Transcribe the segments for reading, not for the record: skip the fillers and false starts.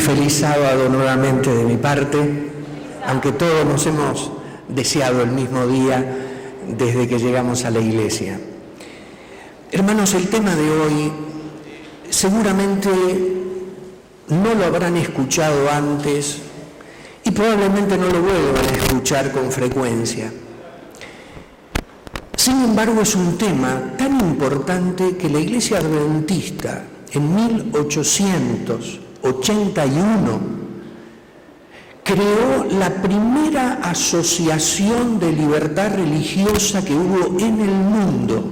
feliz sábado nuevamente de mi parte, aunque todos nos hemos deseado el mismo día desde que llegamos a la iglesia. Hermanos, el tema de hoy seguramente no lo habrán escuchado antes y probablemente no lo vuelvan a escuchar con frecuencia. Sin embargo, es un tema tan importante que la Iglesia Adventista en 1881 creó la primera asociación de libertad religiosa que hubo en el mundo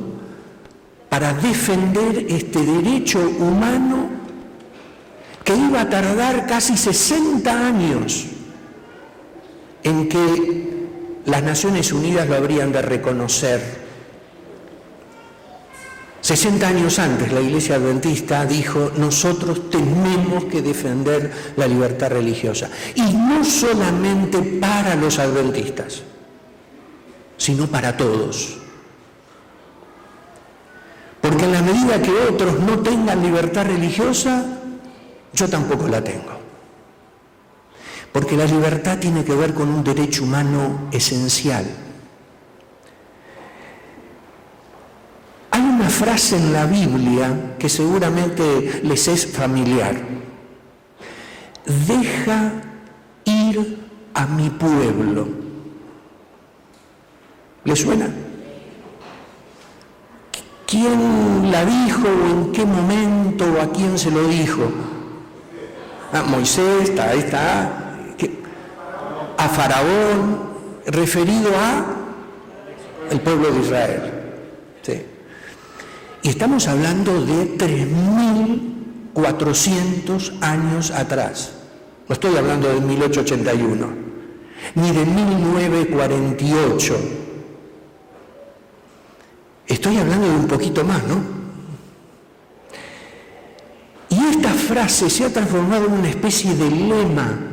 para defender este derecho humano que iba a tardar casi 60 años en que las Naciones Unidas lo habrían de reconocer. 60 años antes la Iglesia Adventista dijo: nosotros tenemos que defender la libertad religiosa. Y no solamente para los adventistas, sino para todos. Porque en la medida que otros no tengan libertad religiosa, yo tampoco la tengo. Porque la libertad tiene que ver con un derecho humano esencial. Hay una frase en la Biblia que seguramente les es familiar. Deja ir a mi pueblo. ¿Le suena? ¿Quién la dijo o en qué momento o a quién se lo dijo? Moisés, ahí está. A Faraón, referido a el pueblo de Israel. Sí. Y estamos hablando de 3.400 años atrás. No estoy hablando de 1881, ni de 1948. Estoy hablando de un poquito más, ¿no? Y esta frase se ha transformado en una especie de lema,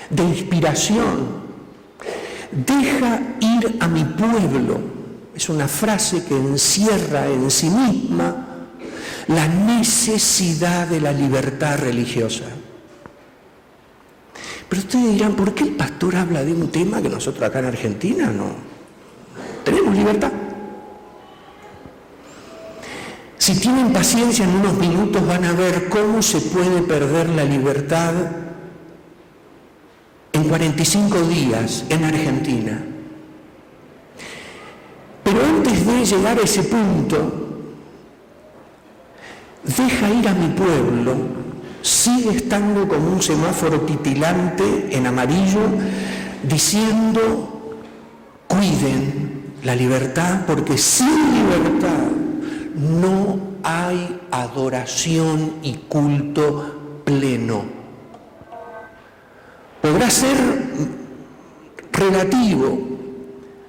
de inspiración. Deja ir a mi pueblo. Es una frase que encierra en sí misma la necesidad de la libertad religiosa. Pero ustedes dirán, ¿por qué el pastor habla de un tema que nosotros acá en Argentina no tenemos libertad? Si tienen paciencia, en unos minutos van a ver cómo se puede perder la libertad en 45 días en Argentina. Pero antes de llegar a ese punto, deja ir a mi pueblo, sigue estando como un semáforo titilante en amarillo, diciendo: cuiden la libertad, porque sin libertad no hay adoración y culto pleno. Podrá ser relativo,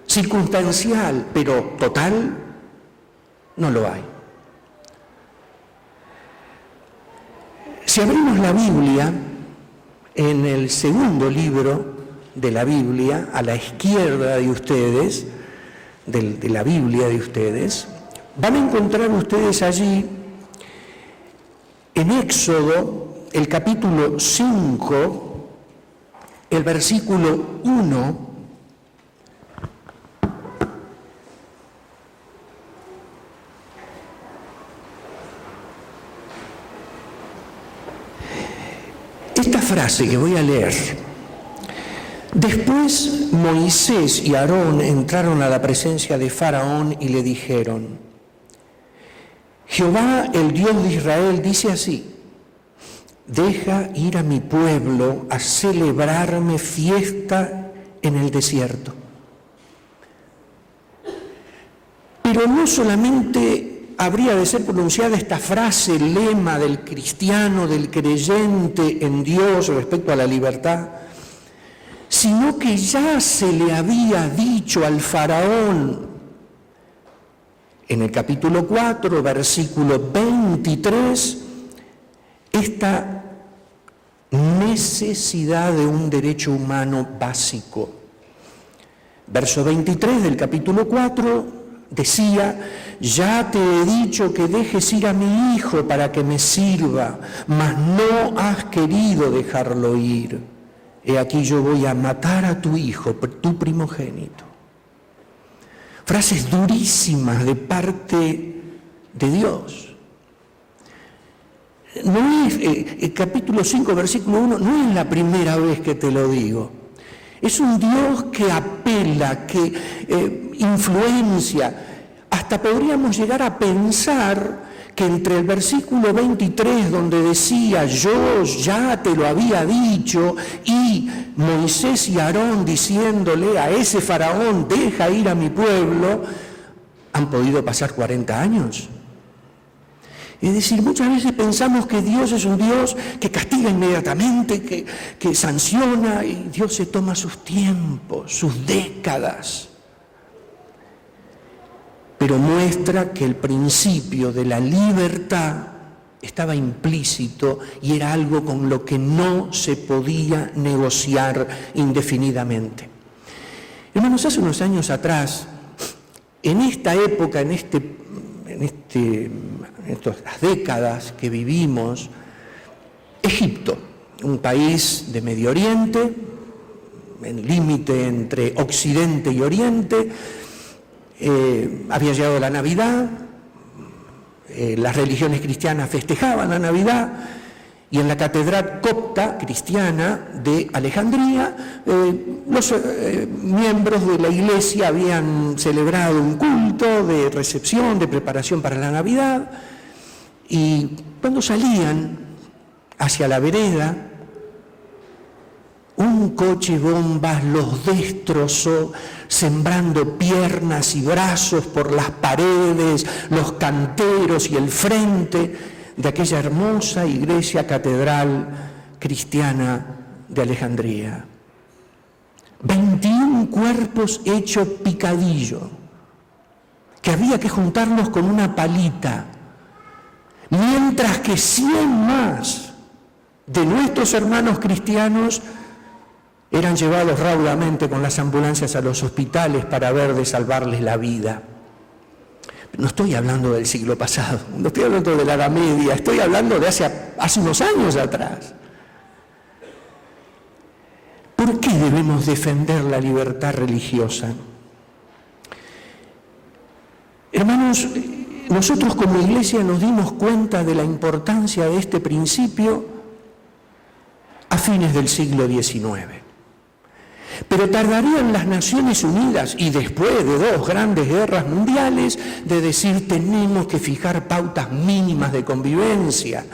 circunstancial, pero total, no lo hay. Si abrimos la Biblia, en el segundo libro de la Biblia, a la izquierda de ustedes, de la Biblia de ustedes, van a encontrar ustedes allí, en Éxodo, el capítulo 5, el versículo 1, esta frase que voy a leer. Después Moisés y Aarón entraron a la presencia de Faraón y le dijeron: Jehová, el Dios de Israel, dice así: deja ir a mi pueblo a celebrarme fiesta en el desierto. Pero no solamente habría de ser pronunciada esta frase, lema del cristiano, del creyente en Dios respecto a la libertad, sino que ya se le había dicho al faraón en el capítulo 4, versículo 23, esta necesidad de un derecho humano básico. Verso 23 del capítulo 4, decía: ya te he dicho que dejes ir a mi hijo para que me sirva, mas no has querido dejarlo ir. He aquí yo voy a matar a tu hijo, tu primogénito. Frases durísimas de parte de Dios. No es, el capítulo 5, versículo 1, no es la primera vez que te lo digo. Es un Dios que apela, que influencia. Hasta podríamos llegar a pensar que entre el versículo 23, donde decía: yo ya te lo había dicho, y Moisés y Aarón diciéndole a ese faraón: deja ir a mi pueblo, han podido pasar 40 años. Es decir, muchas veces pensamos que Dios es un Dios que castiga inmediatamente, que sanciona, y Dios se toma sus tiempos, sus décadas. Pero muestra que el principio de la libertad estaba implícito y era algo con lo que no se podía negociar indefinidamente. Hermanos, hace unos años atrás, en esta época, en estas décadas que vivimos, Egipto, un país de Medio Oriente, en límite entre Occidente y Oriente, había llegado la Navidad, las religiones cristianas festejaban la Navidad, y en la catedral copta cristiana de Alejandría, los miembros de la iglesia habían celebrado un culto de recepción, de preparación para la Navidad, y cuando salían hacia la vereda, un coche bombas los destrozó, sembrando piernas y brazos por las paredes, los canteros y el frente de aquella hermosa iglesia catedral cristiana de Alejandría. 21 cuerpos hechos picadillo, que había que juntarlos con una palita, mientras que 100 más de nuestros hermanos cristianos eran llevados raudamente con las ambulancias a los hospitales para ver de salvarles la vida. No estoy hablando del siglo pasado, no estoy hablando de la Edad Media, estoy hablando de hace unos años atrás. ¿Por qué debemos defender la libertad religiosa? Hermanos, nosotros como iglesia nos dimos cuenta de la importancia de este principio a fines del siglo XIX. Pero tardarían las Naciones Unidas, y después de 2 grandes guerras mundiales, de decir: tenemos que fijar pautas mínimas de convivencia.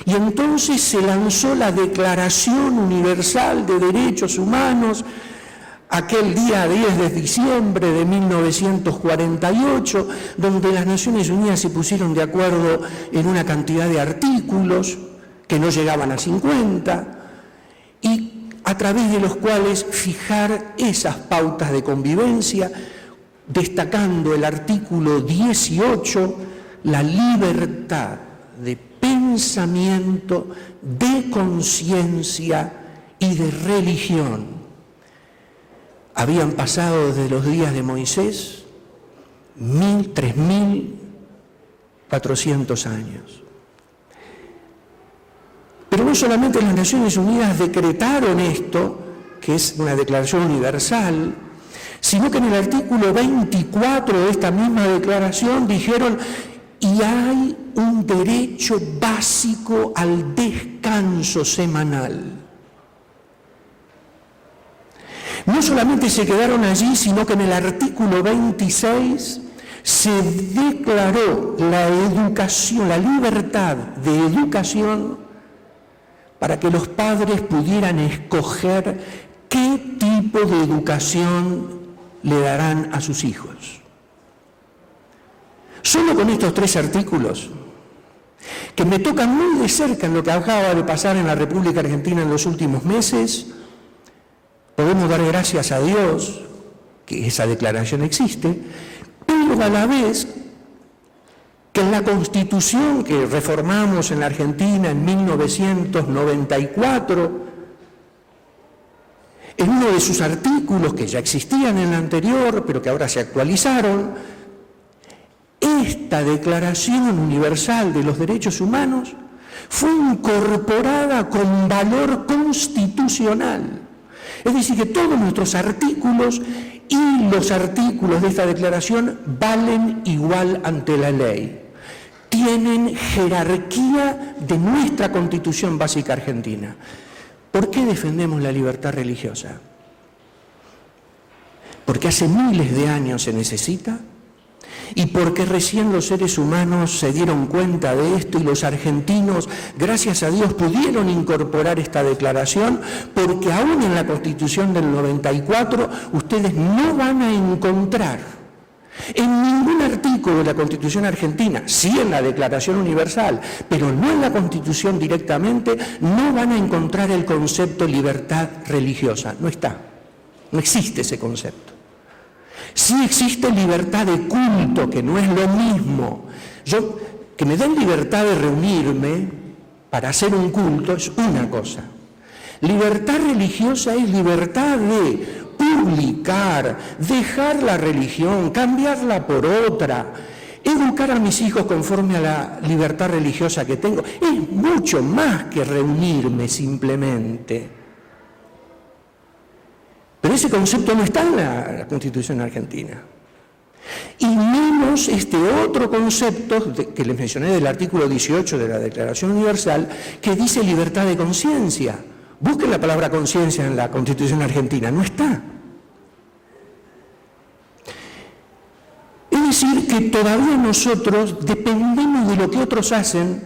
Y entonces se lanzó la Declaración Universal de Derechos Humanos, aquel día 10 de diciembre de 1948, donde las Naciones Unidas se pusieron de acuerdo en una cantidad de artículos que no llegaban a 50, y a través de los cuales fijar esas pautas de convivencia, destacando el artículo 18, la libertad de pensamiento, de conciencia y de religión. Habían pasado desde los días de Moisés 3.400 años. Pero no solamente las Naciones Unidas decretaron esto, que es una declaración universal, sino que en el artículo 24 de esta misma declaración dijeron: y hay un derecho básico al descanso semanal. No solamente se quedaron allí, sino que en el artículo 26 se declaró la educación, la libertad de educación, para que los padres pudieran escoger qué tipo de educación le darán a sus hijos. Solo con estos 3 artículos, que me tocan muy de cerca en lo que acaba de pasar en la República Argentina en los últimos meses, podemos dar gracias a Dios que esa declaración existe, pero a la vez que en la Constitución que reformamos en la Argentina en 1994, en uno de sus artículos que ya existían en la anterior, pero que ahora se actualizaron, esta Declaración Universal de los Derechos Humanos fue incorporada con valor constitucional. Es decir, que todos nuestros artículos y los artículos de esta declaración valen igual ante la ley. Tienen jerarquía de nuestra Constitución Básica Argentina. ¿Por qué defendemos la libertad religiosa? Porque hace miles de años se necesita y porque recién los seres humanos se dieron cuenta de esto y los argentinos, gracias a Dios, pudieron incorporar esta declaración, porque aún en la Constitución del 94 ustedes no van a encontrar en ningún artículo de la Constitución argentina, sí en la Declaración Universal, pero no en la Constitución directamente, no van a encontrar el concepto libertad religiosa. No está, no existe ese concepto. Sí existe libertad de culto, que no es lo mismo. Que me den libertad de reunirme para hacer un culto es una cosa. Libertad religiosa es libertad de publicar, dejar la religión, cambiarla por otra, educar a mis hijos conforme a la libertad religiosa que tengo. Es mucho más que reunirme simplemente. Pero ese concepto no está en la Constitución argentina. Y menos este otro concepto que les mencioné del artículo 18 de la Declaración Universal, que dice libertad de conciencia. Busquen la palabra conciencia en la Constitución argentina, no está. Es decir, que todavía nosotros dependemos de lo que otros hacen.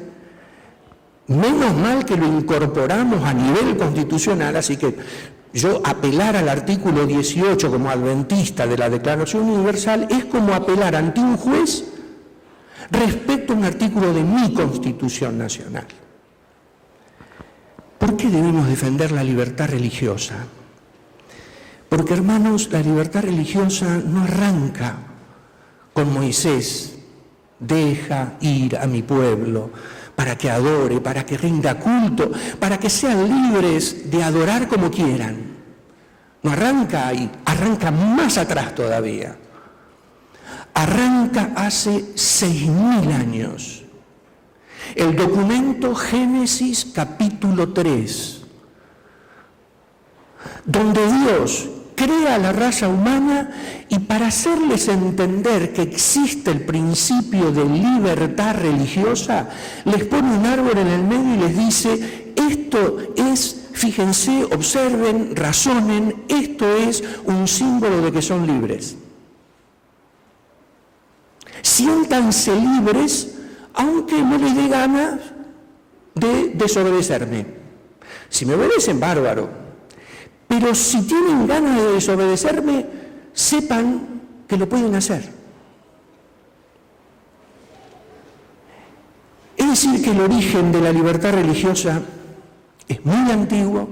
Menos mal que lo incorporamos a nivel constitucional, así que yo apelar al artículo 18 como adventista de la Declaración Universal es como apelar ante un juez respecto a un artículo de mi Constitución Nacional. ¿Por qué debemos defender la libertad religiosa? Porque, hermanos, la libertad religiosa no arranca con Moisés, deja ir a mi pueblo para que adore, para que rinda culto, para que sean libres de adorar como quieran. No arranca ahí, arranca más atrás todavía. Arranca hace 6.000 años. El documento Génesis capítulo 3, donde Dios crea a la raza humana y para hacerles entender que existe el principio de libertad religiosa, les pone un árbol en el medio y les dice, esto es, fíjense, observen, razonen, esto es un símbolo de que son libres. Siéntanse libres, aunque no les dé ganas de desobedecerme. Si me obedecen, bárbaro. Pero si tienen ganas de desobedecerme, sepan que lo pueden hacer. Es decir, que el origen de la libertad religiosa es muy antiguo.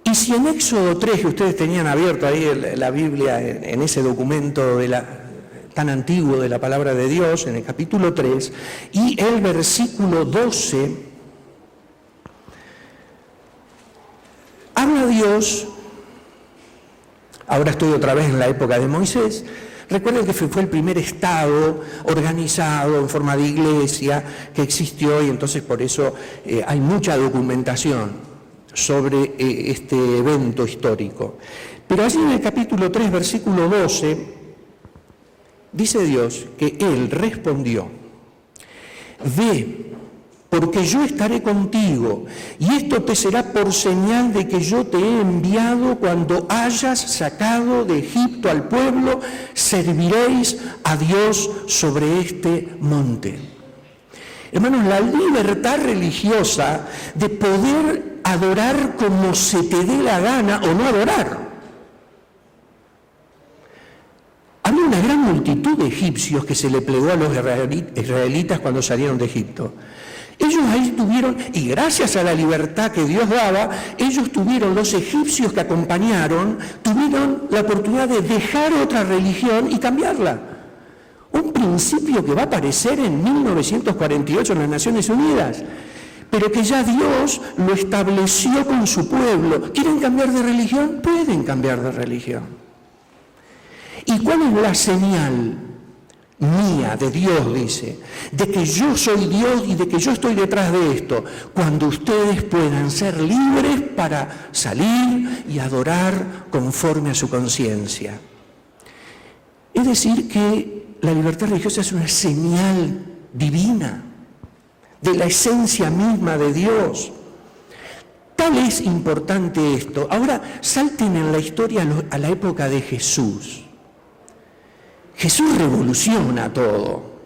Y si en Éxodo 3, que ustedes tenían abierto ahí la Biblia, en ese documento tan antiguo de la palabra de Dios, en el capítulo 3, y el versículo 12, habla Dios, ahora estoy otra vez en la época de Moisés, recuerden que fue el primer estado organizado en forma de iglesia que existió y entonces por eso hay mucha documentación sobre este evento histórico. Pero allí en el capítulo 3, versículo 12, dice Dios que Él respondió, ve, porque yo estaré contigo, y esto te será por señal de que yo te he enviado cuando hayas sacado de Egipto al pueblo, serviréis a Dios sobre este monte. Hermanos, la libertad religiosa de poder adorar como se te dé la gana o no adorar. Había una gran multitud de egipcios que se le plegó a los israelitas cuando salieron de Egipto. Ellos ahí tuvieron, y gracias a la libertad que Dios daba, ellos tuvieron, los egipcios que acompañaron, tuvieron la oportunidad de dejar otra religión y cambiarla. Un principio que va a aparecer en 1948 en las Naciones Unidas, pero que ya Dios lo estableció con su pueblo. ¿Quieren cambiar de religión? Pueden cambiar de religión. ¿Y cuál es la señal? mía, de Dios, dice, de que yo soy Dios y de que yo estoy detrás de esto, cuando ustedes puedan ser libres para salir y adorar conforme a su conciencia. Es decir, que la libertad religiosa es una señal divina de la esencia misma de Dios. Tal es importante esto. Ahora salten en la historia a la época de Jesús. Jesús revoluciona todo.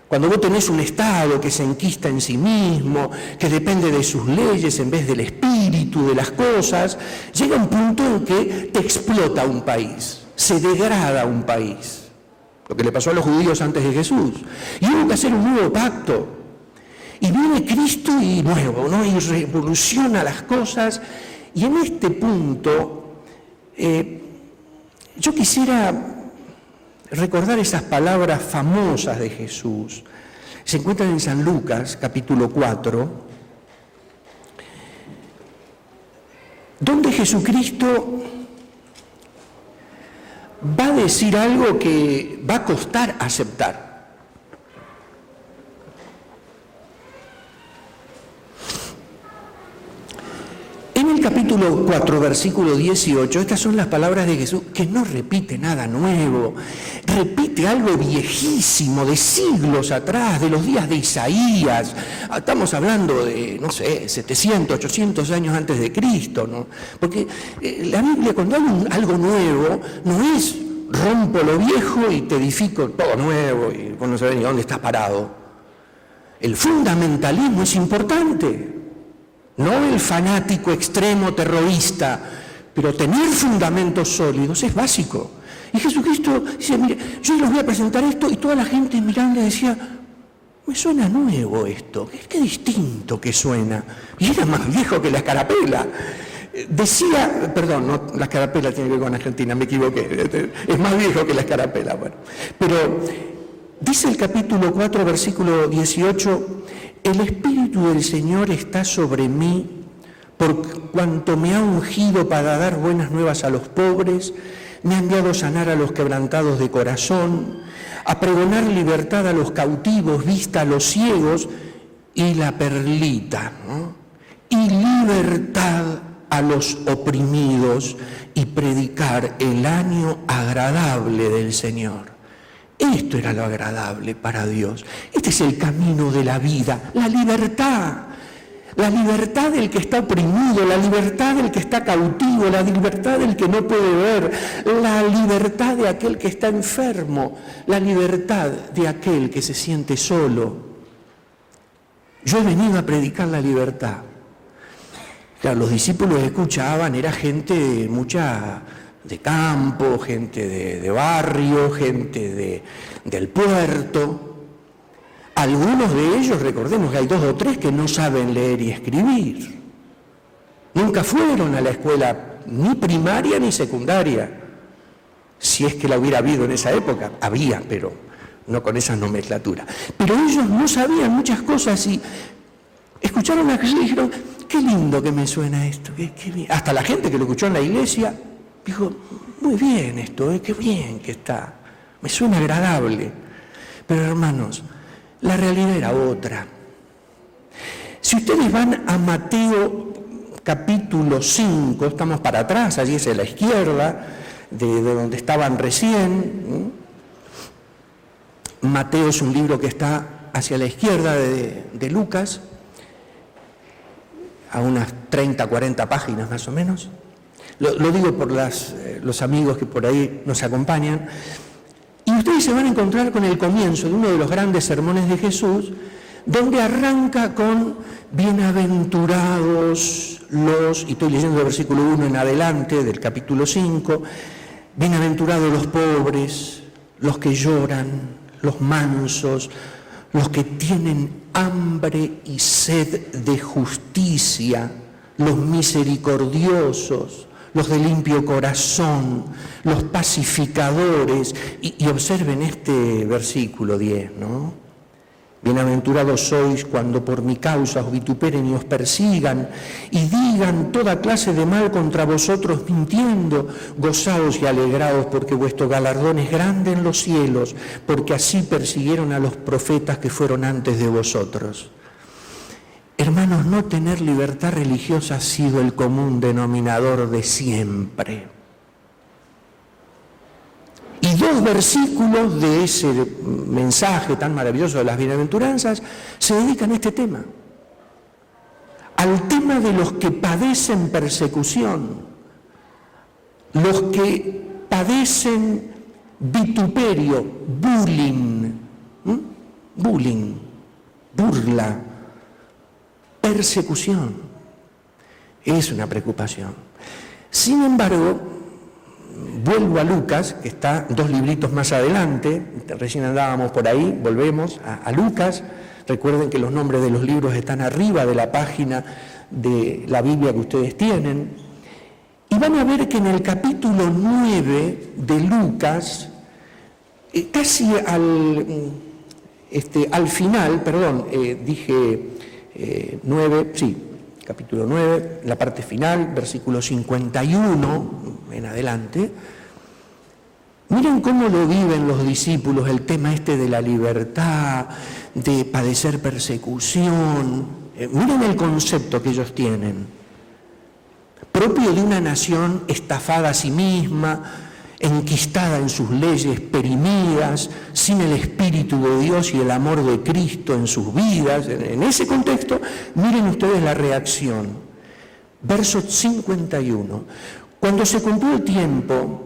Cuando vos tenés un Estado que se enquista en sí mismo, que depende de sus leyes en vez del espíritu de las cosas, llega un punto en que te explota un país, se degrada un país. Lo que le pasó a los judíos antes de Jesús. Y hubo que hacer un nuevo pacto. Y viene Cristo y nuevo, ¿no? Y revoluciona las cosas. Y en este punto, yo quisiera recordar esas palabras famosas de Jesús. Se encuentran en San Lucas, capítulo 4, donde Jesucristo va a decir algo que va a costar aceptar. En el capítulo 4, versículo 18, estas son las palabras de Jesús, que no repite nada nuevo, repite algo viejísimo, de siglos atrás, de los días de Isaías. Estamos hablando de, no sé, 700, 800 años antes de Cristo, ¿no? Porque la Biblia, cuando hay algo nuevo, no es rompo lo viejo y te edifico todo nuevo y vos no sabés ni dónde estás parado. El fundamentalismo es importante. No el fanático extremo terrorista, pero tener fundamentos sólidos es básico. Y Jesucristo dice, mire, yo les voy a presentar esto, y toda la gente mirando decía, me suena nuevo esto, qué distinto que suena. Y era más viejo que la escarapela. Decía, perdón, no, la escarapela tiene que ver con Argentina, me equivoqué, es más viejo que la escarapela. Bueno, pero dice el capítulo 4, versículo 18, el Espíritu del Señor está sobre mí, por cuanto me ha ungido para dar buenas nuevas a los pobres, me ha enviado a sanar a los quebrantados de corazón, a pregonar libertad a los cautivos, vista a los ciegos, y la perlita, ¿no? Y libertad a los oprimidos, y predicar el año agradable del Señor. Esto era lo agradable para Dios. Este es el camino de la vida, la libertad. La libertad del que está oprimido, la libertad del que está cautivo, la libertad del que no puede ver, la libertad de aquel que está enfermo, la libertad de aquel que se siente solo. Yo he venido a predicar la libertad. Claro, los discípulos escuchaban, era gente mucha de campo, gente de barrio, gente del puerto. Algunos de ellos, recordemos que hay 2 o 3 que no saben leer y escribir. Nunca fueron a la escuela ni primaria ni secundaria. Si es que la hubiera habido en esa época, había, pero no con esa nomenclatura. Pero ellos no sabían muchas cosas y escucharon a Jesús y dijeron, qué lindo que me suena esto, qué bien. Hasta la gente que lo escuchó en la iglesia dijo, muy bien esto, qué bien que está, me suena agradable. Pero hermanos, la realidad era otra. Si ustedes van a Mateo capítulo 5, estamos para atrás, allí es a la izquierda, de donde estaban recién. Mateo es un libro que está hacia la izquierda de Lucas, a unas 30, 40 páginas más o menos. Lo digo por los amigos que por ahí nos acompañan. Y ustedes se van a encontrar con el comienzo de uno de los grandes sermones de Jesús, donde arranca con bienaventurados los, y estoy leyendo el versículo 1 en adelante del capítulo 5, bienaventurados los pobres, los que lloran, los mansos, los que tienen hambre y sed de justicia, los misericordiosos, los de limpio corazón, los pacificadores. Y observen este versículo 10, ¿no? Bienaventurados sois cuando por mi causa os vituperen y os persigan y digan toda clase de mal contra vosotros mintiendo. Gozaos y alegraos porque vuestro galardón es grande en los cielos, porque así persiguieron a los profetas que fueron antes de vosotros. Hermanos, no tener libertad religiosa ha sido el común denominador de siempre. Y 2 versículos de ese mensaje tan maravilloso de las bienaventuranzas se dedican a este tema, al tema de los que padecen persecución, los que padecen vituperio, bullying, burla, persecución. Es una preocupación. Sin embargo, vuelvo a Lucas, que está 2 libritos más adelante, recién andábamos por ahí, volvemos a Lucas. Recuerden que los nombres de los libros están arriba de la página de la Biblia que ustedes tienen. Y van a ver que en el capítulo 9 de Lucas, casi al final, dije 9, sí, capítulo 9, la parte final, versículo 51 en adelante. Miren cómo lo viven los discípulos, el tema de la libertad, de padecer persecución. Miren el concepto que ellos tienen, propio de una nación estafada a sí misma, enquistada en sus leyes perimidas, sin el Espíritu de Dios y el amor de Cristo en sus vidas. En ese contexto, miren ustedes la reacción. Verso 51. Cuando se cumplió el tiempo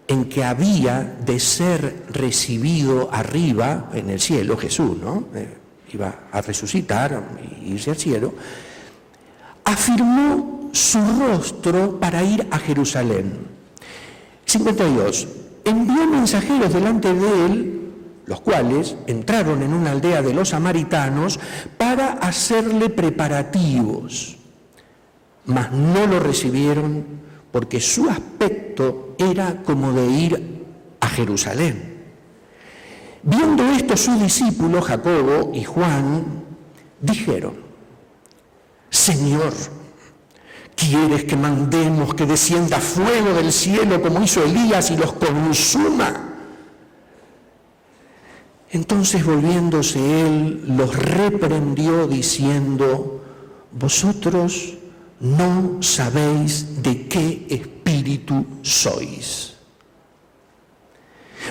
en que había de ser recibido arriba, en el cielo, Jesús, ¿no? Iba a resucitar e irse al cielo, afirmó su rostro para ir a Jerusalén. 52. Envió mensajeros delante de él, los cuales entraron en una aldea de los samaritanos para hacerle preparativos, mas no lo recibieron porque su aspecto era como de ir a Jerusalén. Viendo esto, sus discípulos, Jacobo y Juan, dijeron: Señor, ¿quieres que mandemos que descienda fuego del cielo como hizo Elías y los consuma? Entonces, volviéndose él, los reprendió diciendo: vosotros no sabéis de qué espíritu sois.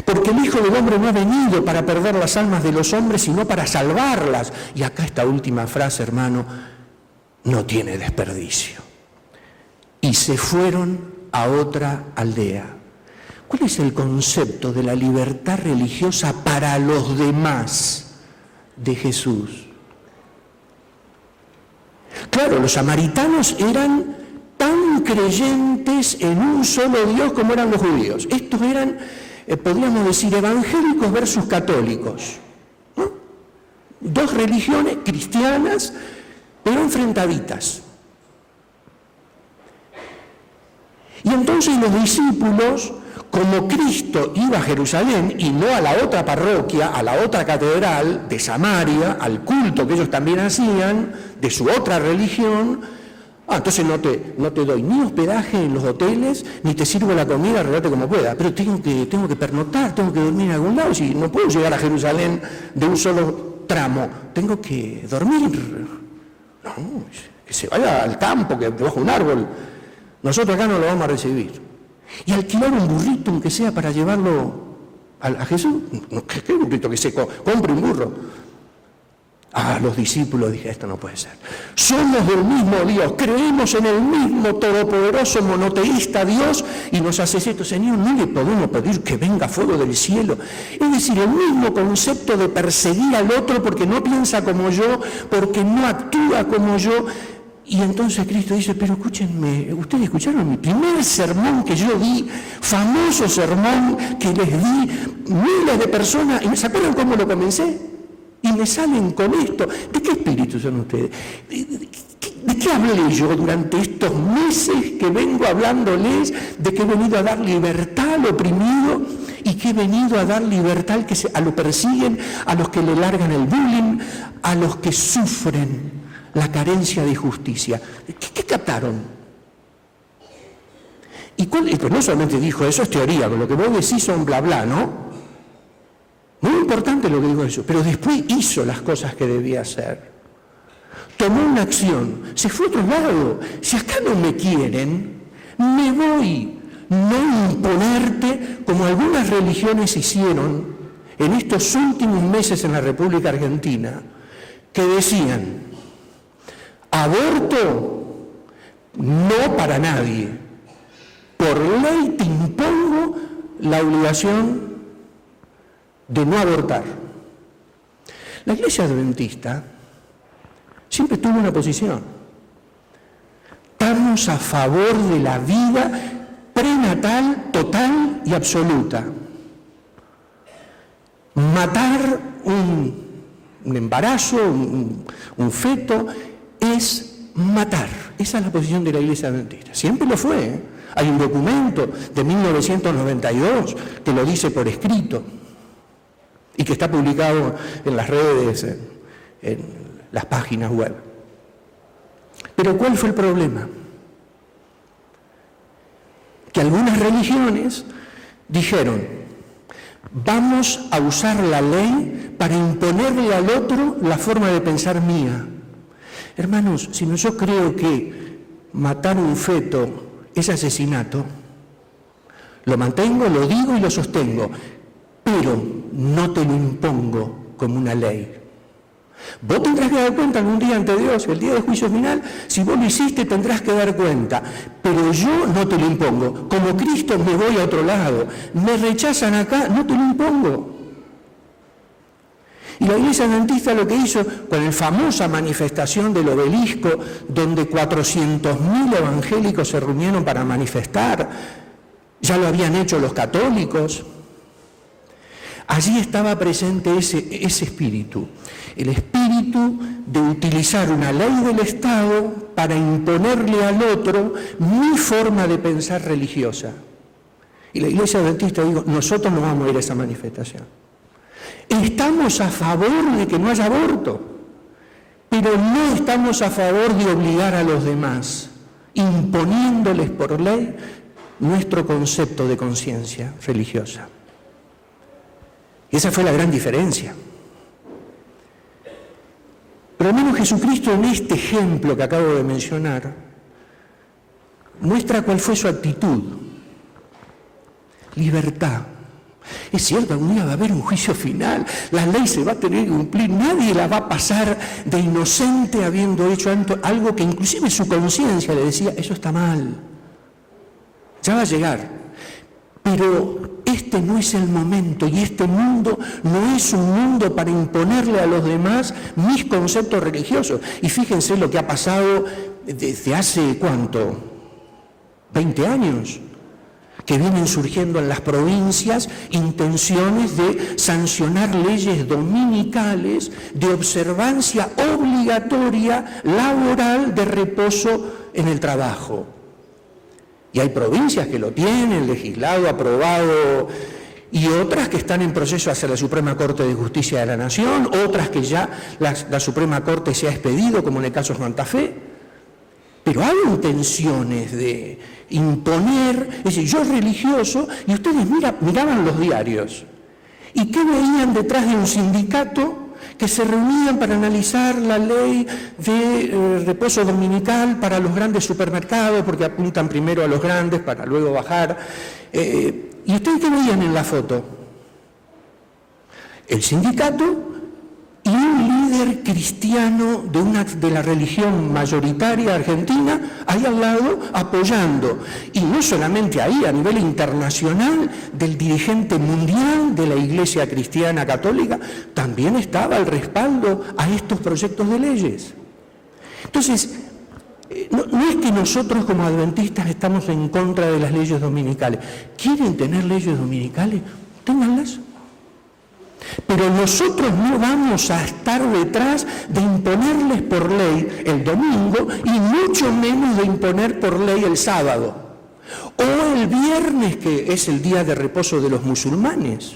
Porque el Hijo del Hombre no ha venido para perder las almas de los hombres, sino para salvarlas. Y acá esta última frase, hermano, no tiene desperdicio. Y se fueron a otra aldea. ¿Cuál es el concepto de la libertad religiosa para los demás de Jesús? Claro, los samaritanos eran tan creyentes en un solo Dios como eran los judíos. Estos eran, podríamos decir, evangélicos versus católicos, ¿no? 2 religiones cristianas, pero enfrentaditas. Y entonces los discípulos, como Cristo iba a Jerusalén y no a la otra parroquia, a la otra catedral de Samaria, al culto que ellos también hacían, de su otra religión, entonces no te doy ni hospedaje en los hoteles, ni te sirvo la comida, arreglate como pueda, pero tengo que pernoctar, tengo que dormir en algún lado, si no puedo llegar a Jerusalén de un solo tramo, tengo que dormir. No, que se vaya al campo, que debajo de un árbol. Nosotros acá no lo vamos a recibir. Y alquilar un burrito, aunque sea para llevarlo a Jesús. ¿Qué burrito que se compre un burro? Los discípulos dije, esto no puede ser. Somos del mismo Dios, creemos en el mismo todopoderoso monoteísta Dios y nos hace esto, Señor, no le podemos pedir que venga fuego del cielo. Es decir, el mismo concepto de perseguir al otro porque no piensa como yo, porque no actúa como yo. Y entonces Cristo dice, pero escúchenme, ustedes escucharon mi primer sermón que yo di, famoso sermón que les di, miles de personas, y ¿se acuerdan cómo lo comencé? Y me salen con esto. ¿De qué espíritu son ustedes? ¿De qué hablé yo durante estos meses que vengo hablándoles de que he venido a dar libertad al oprimido y que he venido a dar libertad a los que persiguen, a los que le largan el bullying, a los que sufren la carencia de justicia. ¿Qué captaron? Y pues no solamente dijo, eso es teoría, con lo que vos decís son bla bla, ¿no? Muy importante lo que dijo eso, pero después hizo las cosas que debía hacer. Tomó una acción, se fue a otro lado. Si acá no me quieren, me voy. No imponerte como algunas religiones hicieron en estos últimos meses en la República Argentina, que decían, aborto no para nadie. Por ley te impongo la obligación de no abortar. La Iglesia Adventista siempre tuvo una posición. Estamos a favor de la vida prenatal, total y absoluta. Matar un embarazo, un feto, es matar. Esa es la posición de la Iglesia Adventista. Siempre lo fue, ¿eh? Hay un documento de 1992 que lo dice por escrito y que está publicado en las redes, en las páginas web. Pero ¿cuál fue el problema? Que algunas religiones dijeron, vamos a usar la ley para imponerle al otro la forma de pensar mía. Hermanos, si no, yo creo que matar un feto es asesinato, lo mantengo, lo digo y lo sostengo, pero no te lo impongo como una ley. Vos tendrás que dar cuenta algún día ante Dios, el día del juicio final, si vos lo hiciste tendrás que dar cuenta, pero yo no te lo impongo. Como Cristo me voy a otro lado, me rechazan acá, no te lo impongo. Y la Iglesia Adventista lo que hizo con la famosa manifestación del obelisco, donde 400.000 evangélicos se reunieron para manifestar, ya lo habían hecho los católicos. Allí estaba presente ese espíritu, el espíritu de utilizar una ley del Estado para imponerle al otro mi forma de pensar religiosa. Y la Iglesia Adventista dijo, nosotros no vamos a ir a esa manifestación. Estamos a favor de que no haya aborto, pero no estamos a favor de obligar a los demás, imponiéndoles por ley nuestro concepto de conciencia religiosa. Y esa fue la gran diferencia. Pero al menos Jesucristo en este ejemplo que acabo de mencionar muestra cuál fue su actitud. Libertad. Es cierto, algún día va a haber un juicio final, la ley se va a tener que cumplir, nadie la va a pasar de inocente habiendo hecho algo que inclusive su conciencia le decía, eso está mal. Ya va a llegar. Pero este no es el momento y este mundo no es un mundo para imponerle a los demás mis conceptos religiosos. Y fíjense lo que ha pasado desde hace, ¿cuánto? 20 años, que vienen surgiendo en las provincias intenciones de sancionar leyes dominicales de observancia obligatoria laboral de reposo en el trabajo. Y hay provincias que lo tienen, legislado, aprobado, y otras que están en proceso hacia la Suprema Corte de Justicia de la Nación, otras que ya la Suprema Corte se ha expedido, como en el caso de Santa Fe. Pero hay intenciones de imponer, es decir, yo religioso, y ustedes miraban los diarios, ¿y qué veían detrás de un sindicato que se reunían para analizar la ley de reposo dominical para los grandes supermercados, porque apuntan primero a los grandes para luego bajar? ¿Y ustedes qué veían en la foto? El sindicato y un líder cristiano de la religión mayoritaria argentina ahí al lado apoyando, y no solamente ahí, a nivel internacional, del dirigente mundial de la Iglesia Cristiana Católica, también estaba el respaldo a estos proyectos de leyes. Entonces, no es que nosotros como adventistas estamos en contra de las leyes dominicales. ¿Quieren tener leyes dominicales? Ténganlas. Pero nosotros no vamos a estar detrás de imponerles por ley el domingo y mucho menos de imponer por ley el sábado. O el viernes, que es el día de reposo de los musulmanes.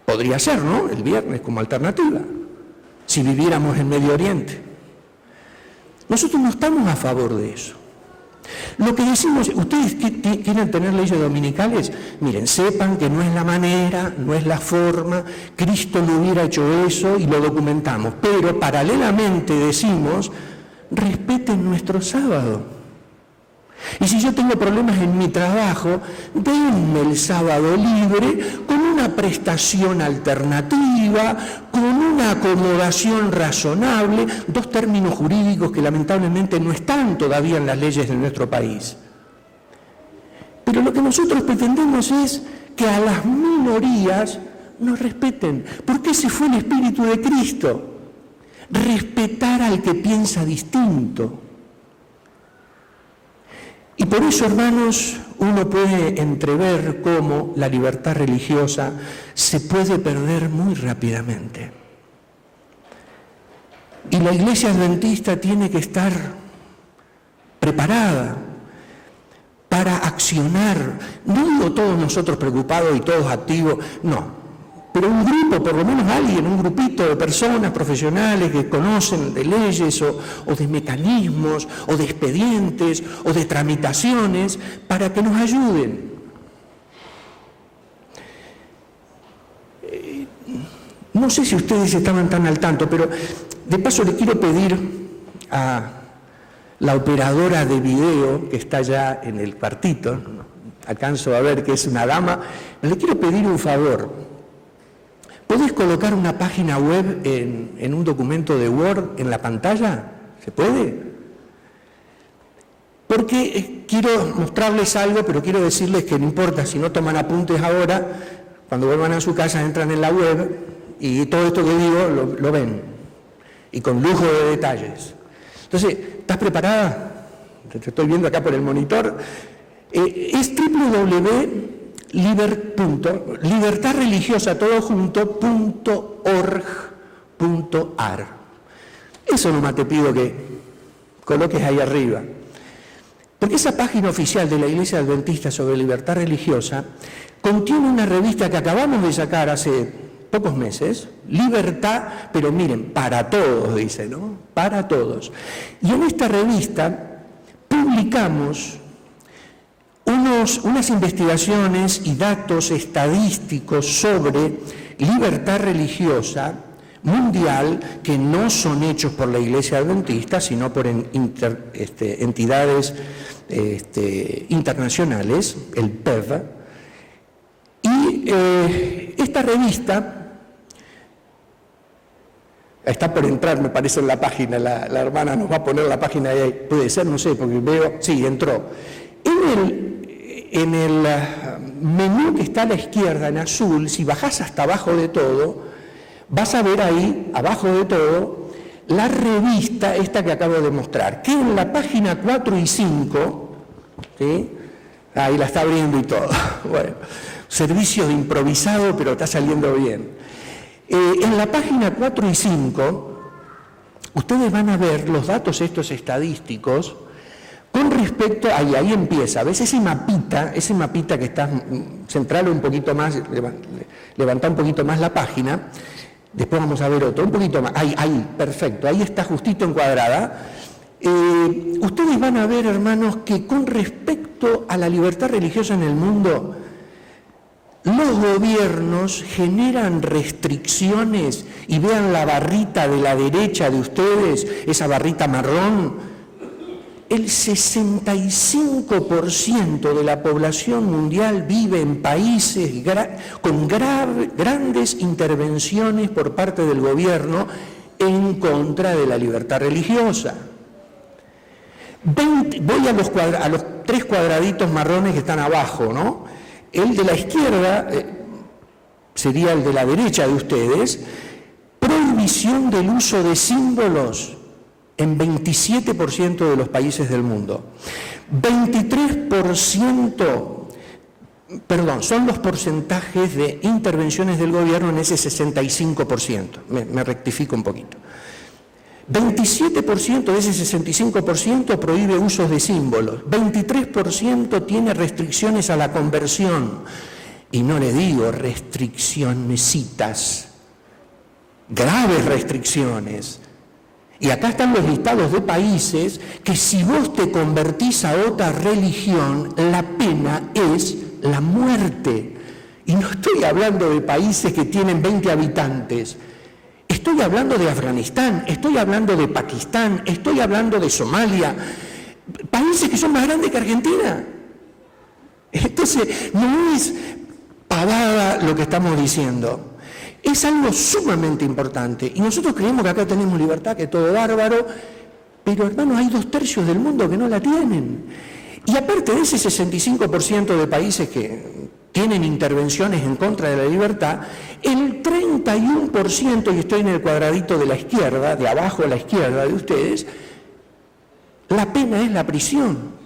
Podría ser, ¿no? El viernes como alternativa, si viviéramos en Medio Oriente. Nosotros no estamos a favor de eso. Lo que decimos, ustedes quieren tener leyes dominicales, miren, sepan que no es la manera, no es la forma, Cristo no hubiera hecho eso y lo documentamos, pero paralelamente decimos, respeten nuestro sábado. Y si yo tengo problemas en mi trabajo, denme el sábado libre con una prestación alternativa, con una acomodación razonable, dos términos jurídicos que lamentablemente no están todavía en las leyes de nuestro país. Pero lo que nosotros pretendemos es que a las minorías nos respeten, porque ese fue el espíritu de Cristo, respetar al que piensa distinto. Y por eso, hermanos, uno puede entrever cómo la libertad religiosa se puede perder muy rápidamente. Y la Iglesia Adventista tiene que estar preparada para accionar. No digo todos nosotros preocupados y todos activos, no. Pero un grupo, por lo menos alguien, un grupito de personas profesionales que conocen de leyes o de mecanismos o de expedientes o de tramitaciones para que nos ayuden. No sé si ustedes estaban tan al tanto, pero de paso le quiero pedir a la operadora de video que está ya en el cuartito, alcanzo a ver que es una dama, le quiero pedir un favor. ¿Podés colocar una página web en un documento de Word en la pantalla? ¿Se puede? Porque quiero mostrarles algo, pero quiero decirles que no importa si no toman apuntes ahora, cuando vuelvan a su casa entran en la web y todo esto que digo lo ven, y con lujo de detalles. Entonces, ¿estás preparada? Te estoy viendo acá por el monitor. Es www.libertadreligiosa.org.ar. Eso nomás te pido que coloques ahí arriba. Porque esa página oficial de la Iglesia Adventista sobre libertad religiosa contiene una revista que acabamos de sacar hace pocos meses, Libertad, pero miren, para todos, dice, ¿no? Para todos. Y en esta revista publicamos unas investigaciones y datos estadísticos sobre libertad religiosa mundial que no son hechos por la Iglesia Adventista, sino por entidades internacionales, el PEV. Y esta revista está por entrar, me parece, en la página, la hermana nos va a poner la página ahí, puede ser, no sé, porque veo, sí, entró. En el menú que está a la izquierda, en azul, si bajás hasta abajo de todo, vas a ver ahí, abajo de todo, la revista esta que acabo de mostrar, que en la página 4 y 5, ¿sí? Ahí la está abriendo y todo. Bueno, servicio de improvisado, pero está saliendo bien. En la página 4 y 5, ustedes van a ver los datos estos estadísticos con respecto, ahí empieza, ¿ves ese mapita que está central un poquito más, levanta un poquito más la página, después vamos a ver otro, un poquito más, ahí, perfecto, ahí está justito encuadrada. Ustedes van a ver, hermanos, que con respecto a la libertad religiosa en el mundo, los gobiernos generan restricciones, y vean la barrita de la derecha de ustedes, esa barrita marrón. El 65% de la población mundial vive en países con grandes intervenciones por parte del gobierno en contra de la libertad religiosa. Voy a los 3 cuadraditos marrones que están abajo, ¿no? El de la izquierda sería el de la derecha de ustedes. Prohibición del uso de símbolos en 27% de los países del mundo. 23%, son los porcentajes de intervenciones del gobierno en ese 65%. Me rectifico un poquito. 27% de ese 65% prohíbe usos de símbolos, 23% tiene restricciones a la conversión, y no le digo restriccionesitas, graves restricciones. Y acá están los listados de países que si vos te convertís a otra religión, la pena es la muerte. Y no estoy hablando de países que tienen 20 habitantes. Estoy hablando de Afganistán, estoy hablando de Pakistán, estoy hablando de Somalia, países que son más grandes que Argentina. Entonces, no es pavada lo que estamos diciendo, es algo sumamente importante. Y nosotros creemos que acá tenemos libertad, que es todo bárbaro, pero hermanos, hay 2/3 del mundo que no la tienen. Y aparte de ese 65% de países que tienen intervenciones en contra de la libertad, el 31%, y estoy en el cuadradito de la izquierda, de abajo a la izquierda de ustedes, la pena es la prisión.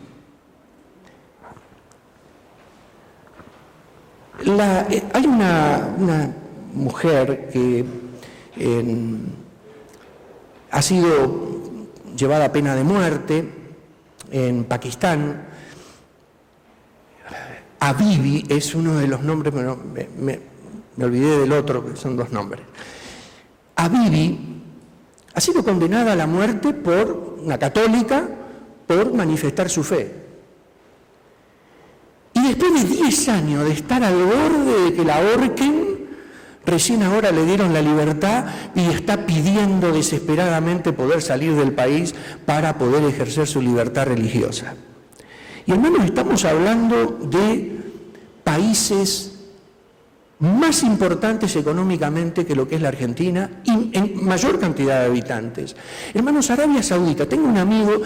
Hay una mujer que ha sido llevada a pena de muerte en Pakistán. Abibi es uno de los nombres, pero me olvidé del otro, que son 2 nombres. Abibi ha sido condenada a la muerte por una católica por manifestar su fe. Y después de 10 años de estar al borde de que la ahorquen, recién ahora le dieron la libertad y está pidiendo desesperadamente poder salir del país para poder ejercer su libertad religiosa. Y hermanos, estamos hablando de países más importantes económicamente que lo que es la Argentina y en mayor cantidad de habitantes. Hermanos, Arabia Saudita, tengo un amigo,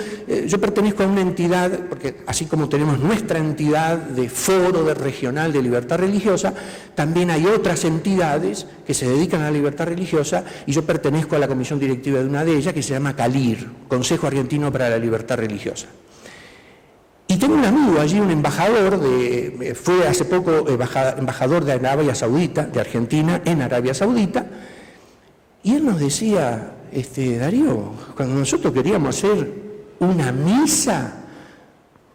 yo pertenezco a una entidad, porque así como tenemos nuestra entidad de foro regional de libertad religiosa, también hay otras entidades que se dedican a la libertad religiosa y yo pertenezco a la comisión directiva de una de ellas que se llama CALIR, Consejo Argentino para la Libertad Religiosa. Y tengo un amigo allí, un embajador, fue hace poco embajador de Arabia Saudita, de Argentina en Arabia Saudita, y él nos decía, Darío, cuando nosotros queríamos hacer una misa,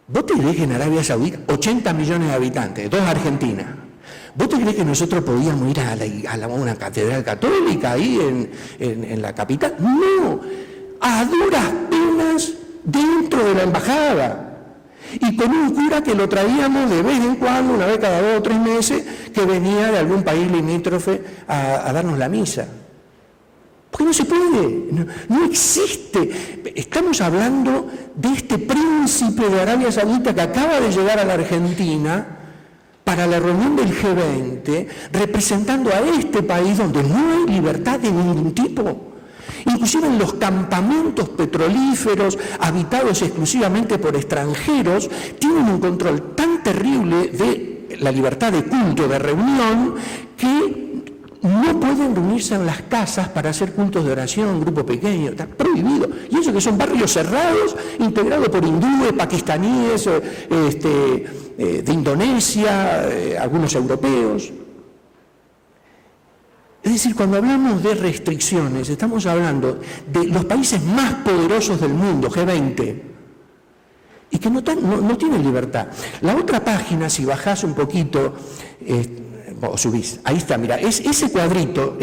¿vos te creés que en Arabia Saudita, 80 millones de habitantes, 2 Argentinas, ¿vos te creés que nosotros podíamos ir a una catedral católica ahí en la capital? No, a duras penas dentro de la embajada. Y con un cura que lo traíamos de vez en cuando, una vez cada 2 o 3 meses, que venía de algún país limítrofe a darnos la misa. Porque no se puede, no existe. Estamos hablando de este príncipe de Arabia Saudita que acaba de llegar a la Argentina para la reunión del G20, representando a este país donde no hay libertad de ningún tipo. Inclusive en los campamentos petrolíferos habitados exclusivamente por extranjeros, tienen un control tan terrible de la libertad de culto, de reunión, que no pueden reunirse en las casas para hacer cultos de oración en grupo pequeño, está prohibido. Y eso que son barrios cerrados, integrados por hindúes, pakistaníes, de Indonesia, algunos europeos. Es decir, cuando hablamos de restricciones, estamos hablando de los países más poderosos del mundo, G20, y que no tienen libertad. La otra página, si bajás un poquito, o subís, ahí está, mira, ese cuadrito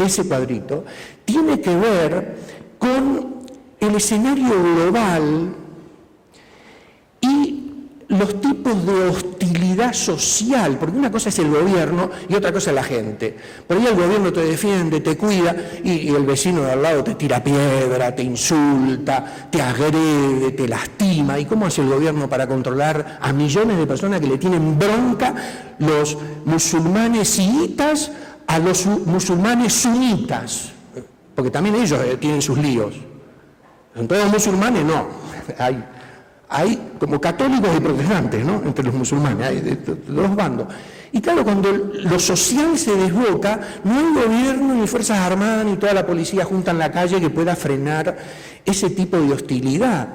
tiene que ver con el escenario global y los tipos de hostilidad social, porque una cosa es el gobierno y otra cosa es la gente. Por ahí el gobierno te defiende, te cuida y el vecino de al lado te tira piedra, te insulta, te agrede, te lastima. ¿Y cómo hace el gobierno para controlar a millones de personas que le tienen bronca los musulmanes chiitas a los musulmanes sunitas? Porque también ellos tienen sus líos. ¿Son todos musulmanes? No. Hay como católicos y protestantes, ¿no? Entre los musulmanes, hay de los bandos. Y claro, cuando lo social se desboca, no hay gobierno, ni fuerzas armadas, ni toda la policía junta en la calle que pueda frenar ese tipo de hostilidad.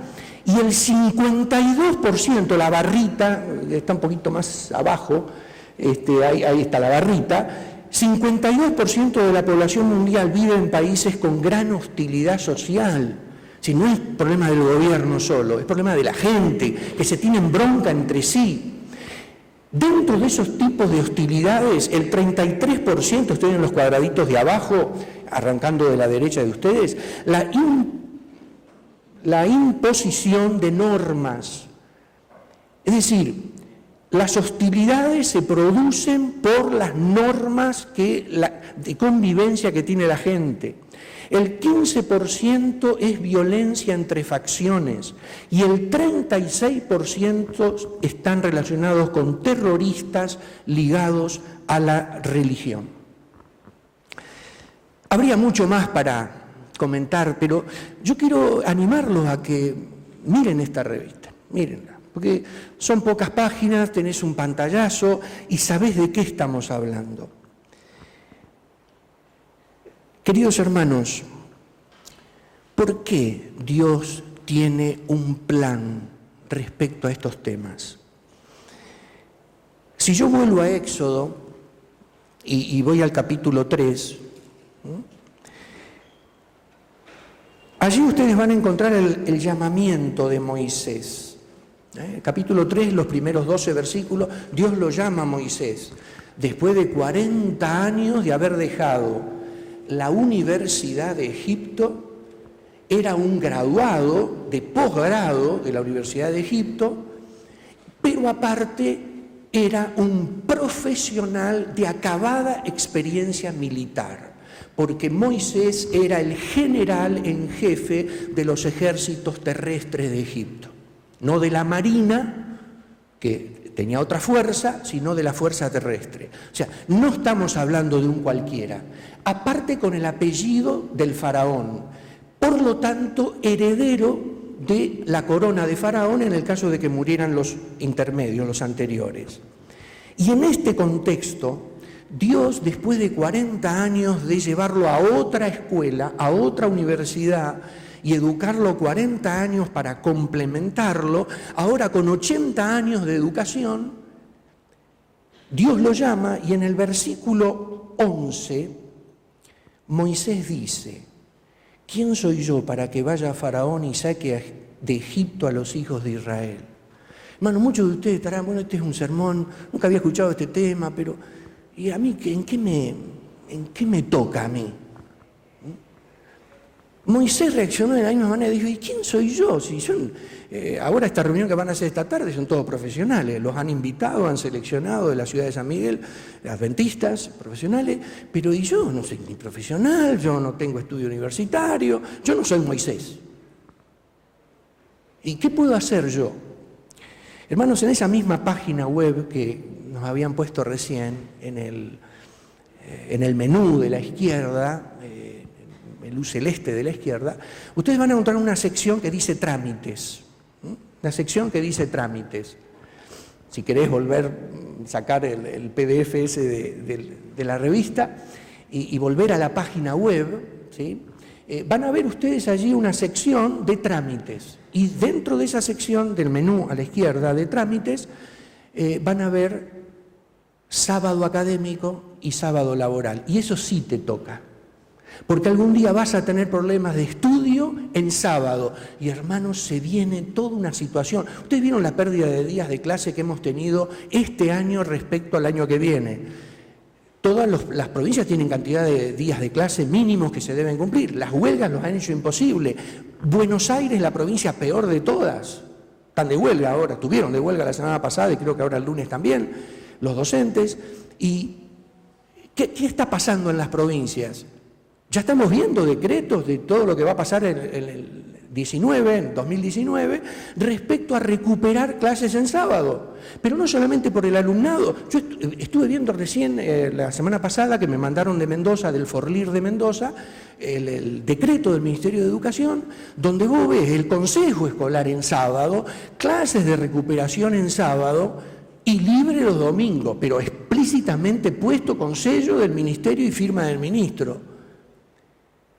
Y el 52%, la barrita, está un poquito más abajo, ahí está la barrita, 52% de la población mundial vive en países con gran hostilidad social. Si no es problema del gobierno solo, es problema de la gente, que se tienen bronca entre sí. Dentro de esos tipos de hostilidades, el 33%, estoy en los cuadraditos de abajo, arrancando de la derecha de ustedes, la imposición de normas. Es decir, las hostilidades se producen por las normas de convivencia que tiene la gente. El 15% es violencia entre facciones y el 36% están relacionados con terroristas ligados a la religión. Habría mucho más para comentar, pero yo quiero animarlos a que miren esta revista, mírenla, porque son pocas páginas, tenés un pantallazo y sabés de qué estamos hablando. Queridos hermanos, ¿por qué Dios tiene un plan respecto a estos temas? Si yo vuelvo a Éxodo y voy al capítulo 3, allí ustedes van a encontrar el llamamiento de Moisés. Capítulo 3, los primeros 12 versículos, Dios lo llama a Moisés. Después de 40 años de haber dejado la Universidad de Egipto, era un graduado de posgrado de la Universidad de Egipto, pero aparte era un profesional de acabada experiencia militar, porque Moisés era el general en jefe de los ejércitos terrestres de Egipto, no de la marina, que tenía otra fuerza, sino de la fuerza terrestre. O sea, no estamos hablando de un cualquiera, aparte con el apellido del faraón, por lo tanto, heredero de la corona de Faraón en el caso de que murieran los intermedios, los anteriores. Y en este contexto, Dios, después de 40 años de llevarlo a otra escuela, a otra universidad, y educarlo 40 años para complementarlo, ahora con 80 años de educación, Dios lo llama y en el versículo 11, Moisés dice: ¿quién soy yo para que vaya a Faraón y saque de Egipto a los hijos de Israel? Hermano, muchos de ustedes estarán, bueno, este es un sermón, nunca había escuchado este tema, pero ¿y a mí en qué me toca a mí? Moisés reaccionó de la misma manera y dijo: ¿y quién soy yo? Si son, ahora esta reunión que van a hacer esta tarde son todos profesionales, los han invitado, han seleccionado de la ciudad de San Miguel, adventistas, profesionales, pero y yo no soy ni profesional, yo no tengo estudio universitario, yo no soy Moisés. ¿Y qué puedo hacer yo? Hermanos, en esa misma página web que nos habían puesto recién, en el menú de la izquierda, el luz celeste de la izquierda, ustedes van a encontrar una sección que dice trámites. Una sección que dice trámites. Si querés volver, sacar el PDF ese de la revista y volver a la página web, ¿sí? Van a ver ustedes allí una sección de trámites. Y dentro de esa sección del menú a la izquierda de trámites, van a ver sábado académico y sábado laboral. Y eso sí te toca. Porque algún día vas a tener problemas de estudio en sábado. Y hermanos, se viene toda una situación. Ustedes vieron la pérdida de días de clase que hemos tenido este año respecto al año que viene. Todas las provincias tienen cantidad de días de clase mínimos que se deben cumplir. Las huelgas los han hecho imposible. Buenos Aires, la provincia peor de todas. Están de huelga ahora, tuvieron de huelga la semana pasada y creo que ahora el lunes también, los docentes. ¿Y qué está pasando en las provincias? Ya estamos viendo decretos de todo lo que va a pasar en el 2019, respecto a recuperar clases en sábado. Pero no solamente por el alumnado. Yo estuve viendo recién, la semana pasada, que me mandaron de Mendoza, del Forlir de Mendoza, el decreto del Ministerio de Educación, donde vos ves el consejo escolar en sábado, clases de recuperación en sábado y libre los domingos, pero explícitamente puesto con sello del Ministerio y firma del ministro.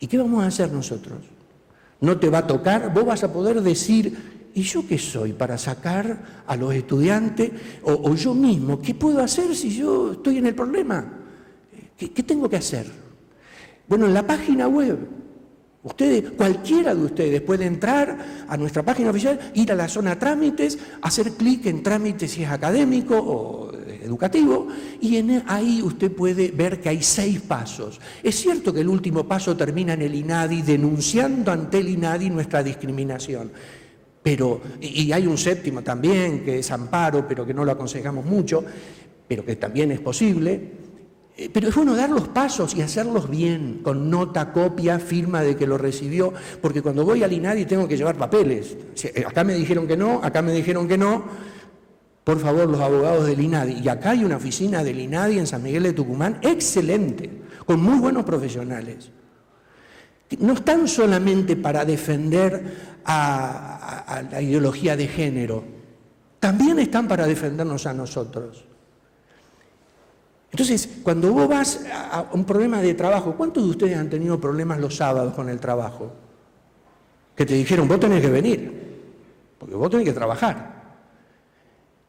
¿Y qué vamos a hacer nosotros? No te va a tocar, vos vas a poder decir: ¿y yo qué soy para sacar a los estudiantes? O yo mismo, ¿qué puedo hacer si yo estoy en el problema? ¿Qué tengo que hacer? Bueno, en la página web Cualquiera de ustedes puede entrar a nuestra página oficial, ir a la zona trámites, hacer clic en trámites si es académico o educativo, y ahí usted puede ver que hay 6 pasos. Es cierto que el último paso termina en el INADI, denunciando ante el INADI nuestra discriminación. Y hay un 7º también, que es amparo, pero que no lo aconsejamos mucho, pero que también es posible. Pero es bueno dar los pasos y hacerlos bien, con nota, copia, firma de que lo recibió, porque cuando voy al INADI tengo que llevar papeles. Acá me dijeron que no, acá me dijeron que no. Por favor, los abogados del INADI. Y acá hay una oficina del INADI en San Miguel de Tucumán excelente, con muy buenos profesionales. No están solamente para defender a la ideología de género, también están para defendernos a nosotros. Entonces, cuando vos vas a un problema de trabajo, ¿cuántos de ustedes han tenido problemas los sábados con el trabajo? Que te dijeron, vos tenés que venir, porque vos tenés que trabajar.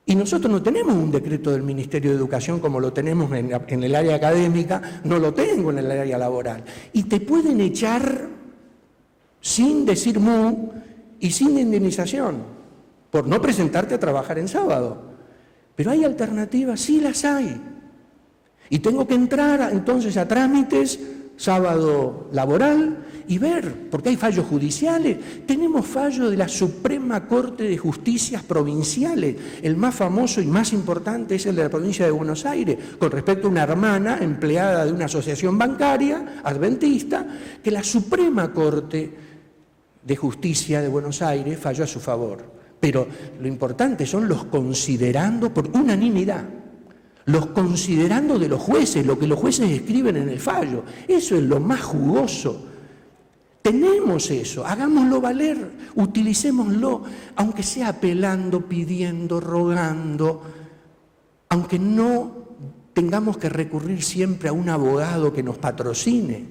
Y nosotros no tenemos un decreto del Ministerio de Educación como lo tenemos en el área académica, no lo tengo en el área laboral. Y te pueden echar sin decir mu y sin indemnización, por no presentarte a trabajar en sábado. Pero hay alternativas, sí las hay. Y tengo que entrar entonces a trámites, sábado laboral, y ver, porque hay fallos judiciales. Tenemos fallos de la Suprema Corte de Justicias provinciales. El más famoso y más importante es el de la provincia de Buenos Aires, con respecto a una hermana empleada de una asociación bancaria adventista, que la Suprema Corte de Justicia de Buenos Aires falló a su favor. Pero lo importante son los considerando por unanimidad. Los considerando de los jueces, lo que los jueces escriben en el fallo. Eso es lo más jugoso. Tenemos eso, hagámoslo valer, utilicémoslo, aunque sea apelando, pidiendo, rogando, aunque no tengamos que recurrir siempre a un abogado que nos patrocine.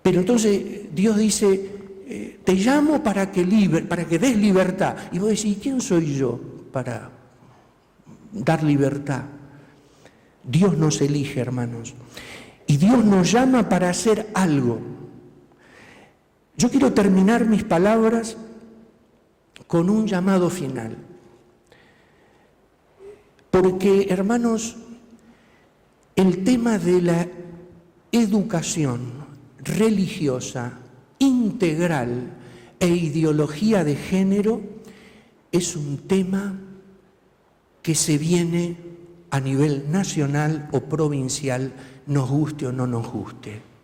Pero entonces Dios dice, te llamo para que des libertad. Y vos decís, ¿quién soy yo para dar libertad? Dios nos elige, hermanos, y Dios nos llama para hacer algo. Yo quiero terminar mis palabras con un llamado final, porque, hermanos, el tema de la educación religiosa, integral e ideología de género es un tema que se viene a nivel nacional o provincial, nos guste o no nos guste.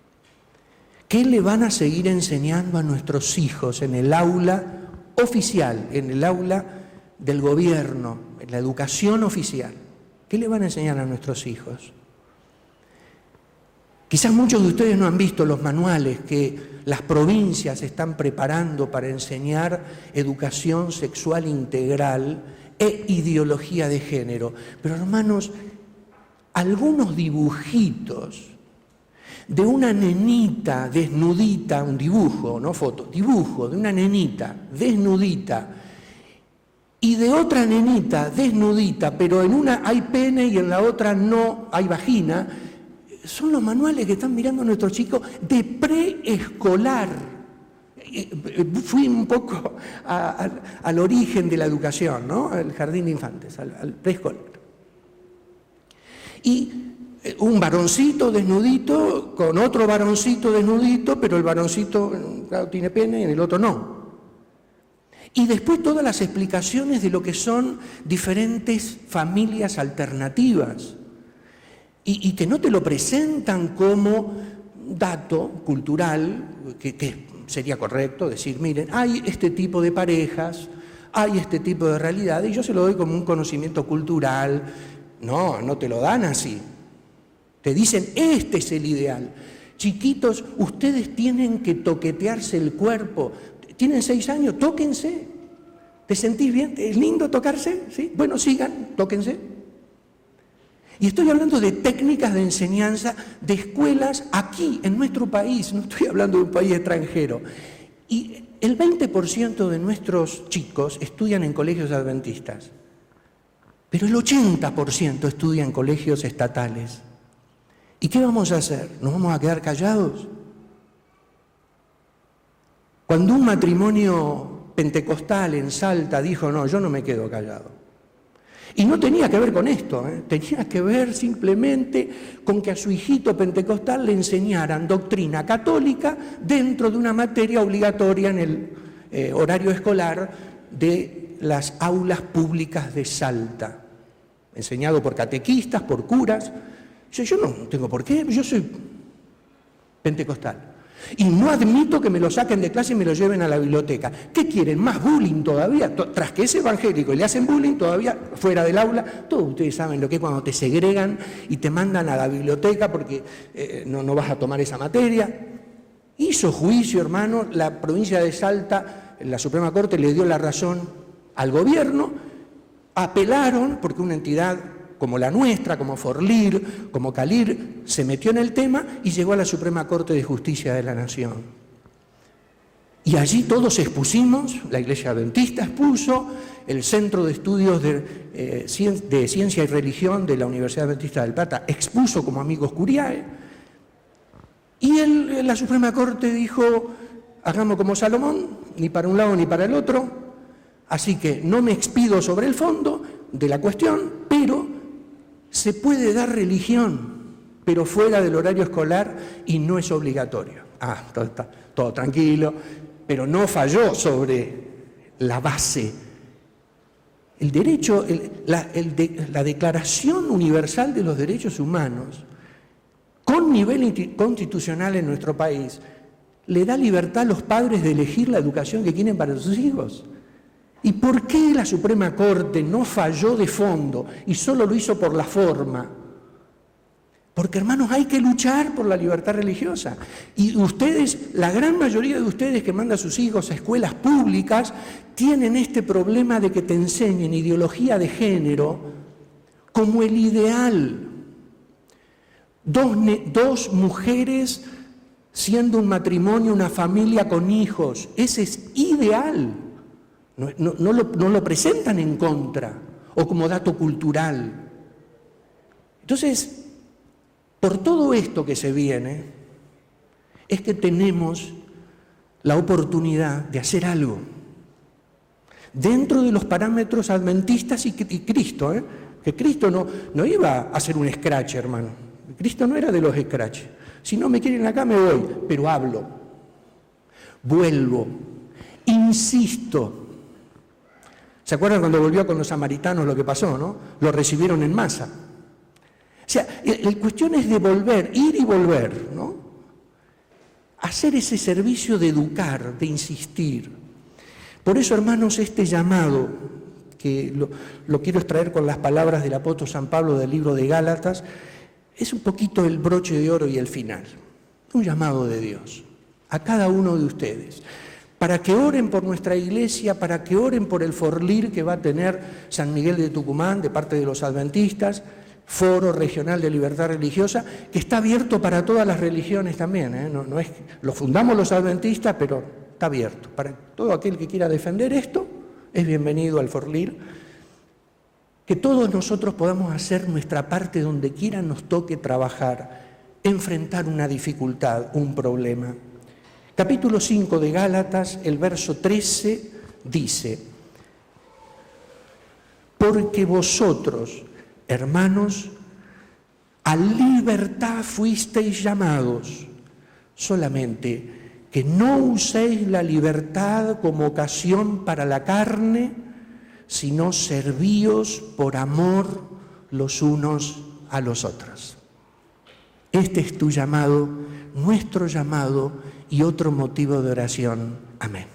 ¿Qué le van a seguir enseñando a nuestros hijos en el aula oficial, en el aula del gobierno, en la educación oficial? ¿Qué le van a enseñar a nuestros hijos? Quizás muchos de ustedes no han visto los manuales que las provincias están preparando para enseñar educación sexual integral e ideología de género. Pero, hermanos, algunos dibujitos de una nenita desnudita, un dibujo, no foto, dibujo de una nenita desnudita y de otra nenita desnudita, pero en una hay pene y en la otra no hay vagina, son los manuales que están mirando nuestros chicos de preescolar. Fui un poco al origen de la educación, ¿no? Al jardín de infantes, al preescolar. Y un varoncito desnudito con otro varoncito desnudito, pero el varoncito, claro, tiene pene y en el otro no. Y después todas las explicaciones de lo que son diferentes familias alternativas. Y que no te lo presentan como dato cultural, que sería correcto decir, miren, hay este tipo de parejas, hay este tipo de realidad, y yo se lo doy como un conocimiento cultural. No, no te lo dan así. Te dicen, este es el ideal. Chiquitos, ustedes tienen que toquetearse el cuerpo. Tienen 6 años, tóquense. ¿Te sentís bien? ¿Es lindo tocarse? ¿Sí? Bueno, sigan, tóquense. Y estoy hablando de técnicas de enseñanza de escuelas aquí, en nuestro país, no estoy hablando de un país extranjero. Y el 20% de nuestros chicos estudian en colegios adventistas, pero el 80% estudia en colegios estatales. ¿Y qué vamos a hacer? ¿Nos vamos a quedar callados? Cuando un matrimonio pentecostal en Salta dijo, no, yo no me quedo callado. Y no tenía que ver con esto, tenía que ver simplemente con que a su hijito pentecostal le enseñaran doctrina católica dentro de una materia obligatoria en el horario escolar de las aulas públicas de Salta, enseñado por catequistas, por curas. Yo no tengo por qué, yo soy pentecostal. Y no admito que me lo saquen de clase y me lo lleven a la biblioteca. ¿Qué quieren? ¿Más bullying todavía? Tras que es evangélico y le hacen bullying todavía fuera del aula. Todos ustedes saben lo que es cuando te segregan y te mandan a la biblioteca porque no vas a tomar esa materia. Hizo juicio, hermano, la provincia de Salta, la Suprema Corte le dio la razón al gobierno, apelaron porque una entidad como la nuestra, como Forlir, como Calir, se metió en el tema y llegó a la Suprema Corte de Justicia de la Nación. Y allí todos expusimos, la Iglesia Adventista expuso, el Centro de Estudios de Ciencia y Religión de la Universidad Adventista del Plata expuso como Amigos Curiae, y la Suprema Corte dijo, hagamos como Salomón, ni para un lado ni para el otro, así que no me expido sobre el fondo de la cuestión, pero se puede dar religión, pero fuera del horario escolar y no es obligatorio. Todo tranquilo, pero no falló sobre la base. El derecho, la Declaración Universal de los Derechos Humanos, con nivel constitucional en nuestro país, le da libertad a los padres de elegir la educación que quieren para sus hijos. ¿Y por qué la Suprema Corte no falló de fondo y solo lo hizo por la forma? Porque, hermanos, hay que luchar por la libertad religiosa. Y ustedes, la gran mayoría de ustedes que mandan a sus hijos a escuelas públicas, tienen este problema de que te enseñen ideología de género como el ideal. Dos mujeres siendo un matrimonio, una familia con hijos, ese es ideal. No lo presentan en contra o como dato cultural. Entonces, por todo esto que se viene, es que tenemos la oportunidad de hacer algo dentro de los parámetros adventistas y Cristo, que Cristo no iba a hacer un scratch, hermano. Cristo no era de los scratch. Si no me quieren acá me voy, pero hablo, vuelvo, insisto. ¿Se acuerdan cuando volvió con los samaritanos lo que pasó, no? Lo recibieron en masa. O sea, la cuestión es de volver, ir y volver, ¿no? Hacer ese servicio de educar, de insistir. Por eso, hermanos, este llamado, que lo quiero extraer con las palabras del apóstol San Pablo del libro de Gálatas, es un poquito el broche de oro y el final. Un llamado de Dios a cada uno de ustedes, para que oren por nuestra iglesia, para que oren por el Forlir que va a tener San Miguel de Tucumán de parte de los adventistas, Foro Regional de Libertad Religiosa, que está abierto para todas las religiones también, No es, lo fundamos los adventistas, pero está abierto. Para todo aquel que quiera defender esto, es bienvenido al Forlir. Que todos nosotros podamos hacer nuestra parte donde quiera nos toque trabajar, enfrentar una dificultad, un problema. Capítulo 5 de Gálatas, el verso 13, dice: porque vosotros, hermanos, a libertad fuisteis llamados, solamente que no uséis la libertad como ocasión para la carne, sino servíos por amor los unos a los otros. Este es tu llamado, nuestro llamado y otro motivo de oración. Amén.